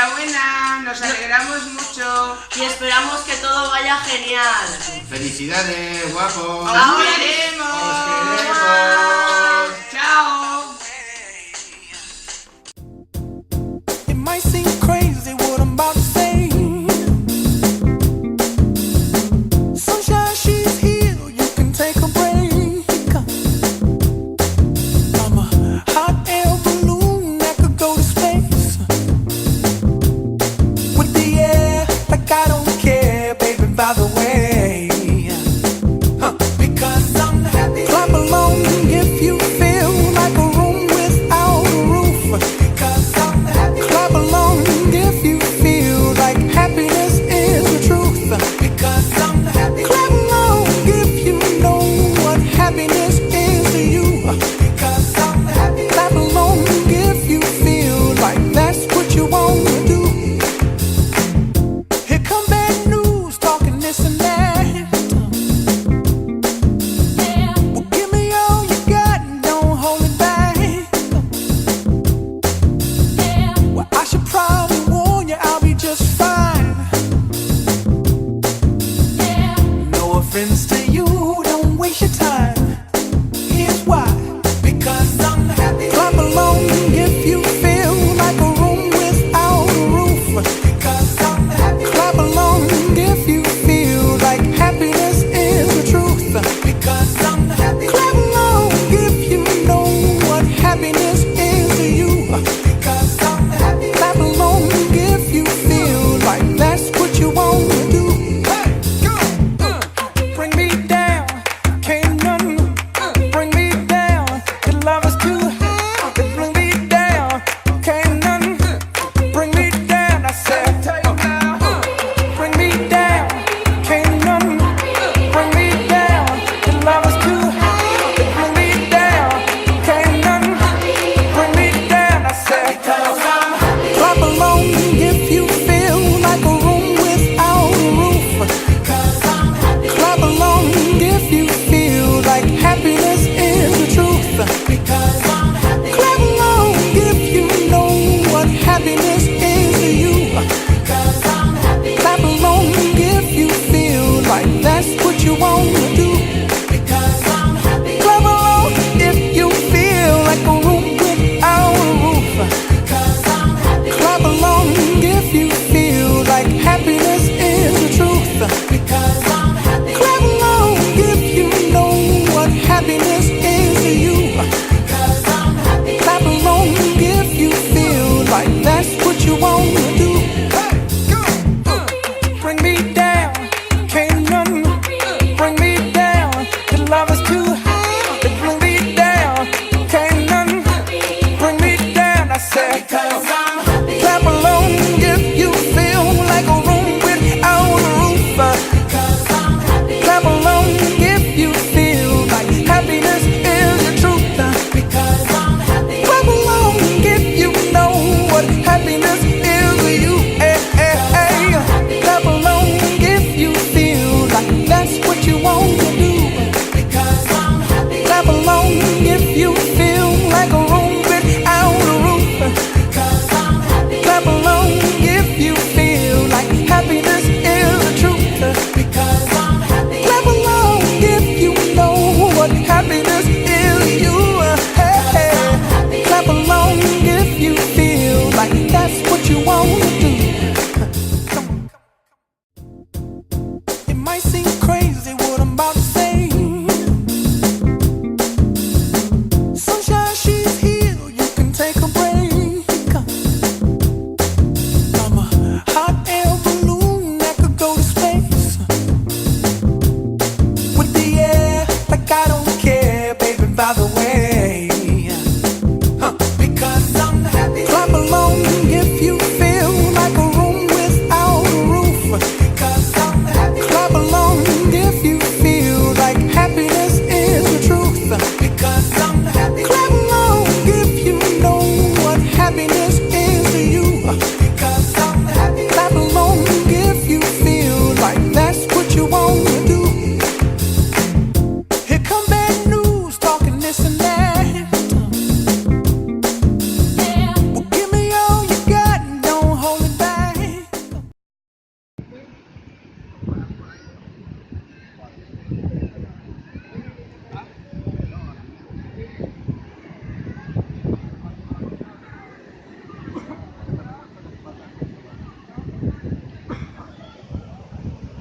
enhorabuena, nos alegramos mucho. Y esperamos que todo vaya genial. ¡Felicidades, guapos! ¡Os queremos! ¡Os queremos! ¡Chao! It might seem crazy what I'm about to say. Sunshine, she's here, you can take a break. I'm a hot air balloon that could go to space. With the air, like I don't care, baby, by the way. Because I'm happy. Clap along if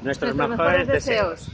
Nuestros mejores deseos.